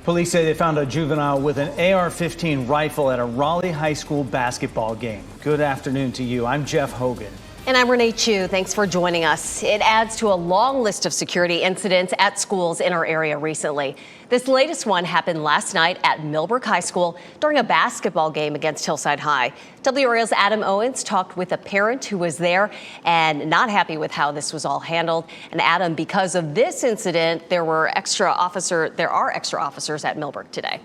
Police say they found a juvenile with an AR-15 rifle at a Raleigh High School basketball game. Good afternoon to you. I'm Jeff Hogan. And I'm Renee Chu. Thanks for joining us. It adds to a long list of security incidents at schools in our area recently. This latest one happened last night at Millbrook High School during a basketball game against Hillside High. WRAL's Adam Owens talked with a parent who was there and not happy with how this was all handled. And Adam, because of this incident, there are extra officers at Millbrook today.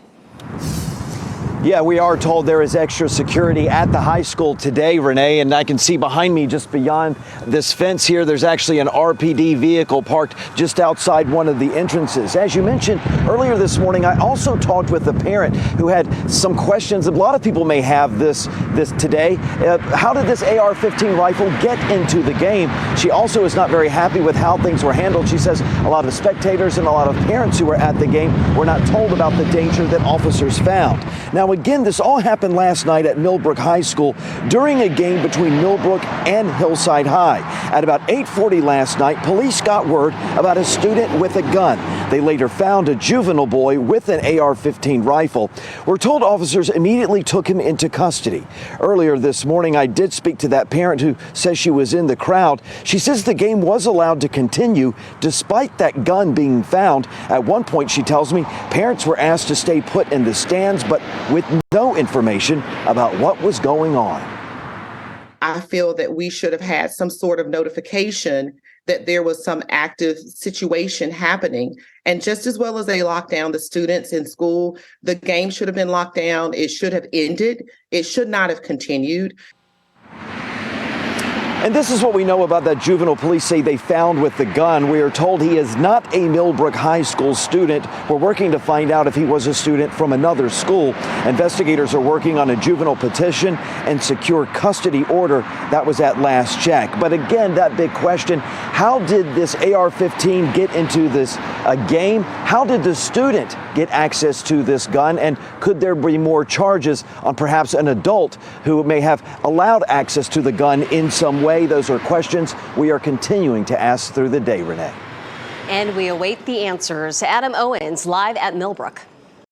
Yeah, we are told there is extra security at the high school today, Renee, and I can see behind me just beyond this fence here, there's actually an RPD vehicle parked just outside one of the entrances. As you mentioned earlier this morning, I also talked with a parent who had some questions. A lot of people may have this today. How did this AR-15 rifle get into the game? She also is not very happy with how things were handled. She says a lot of spectators and a lot of parents who were at the game were not told about the danger that officers found. Now, again, this all happened last night at Millbrook High School during a game between Millbrook and Hillside High. At about 8:40 last night, police got word about a student with a gun. They later found a juvenile boy with an AR-15 rifle. We're told officers immediately took him into custody. Earlier this morning, I did speak to that parent who says she was in the crowd. She says the game was allowed to continue despite that gun being found. At one point, she tells me, parents were asked to stay put in the stands, but with no information about what was going on. I feel that we should have had some sort of notification that there was some active situation happening. And just as well as they locked down the students in school, the game should have been locked down. It should have ended. It should not have continued. And this is what we know about that juvenile police say they found with the gun. We are told he is not a Millbrook High School student. We're working to find out if he was a student from another school. Investigators are working on a juvenile petition and secure custody order. That was at last check. But again, that big question, how did this AR-15 get into this game? How did the student get access to this gun? And could there be more charges on perhaps an adult who may have allowed access to the gun in some way? Those are questions we are continuing to ask through the day, Renee. And we await the answers. Adam Owens, live at Millbrook.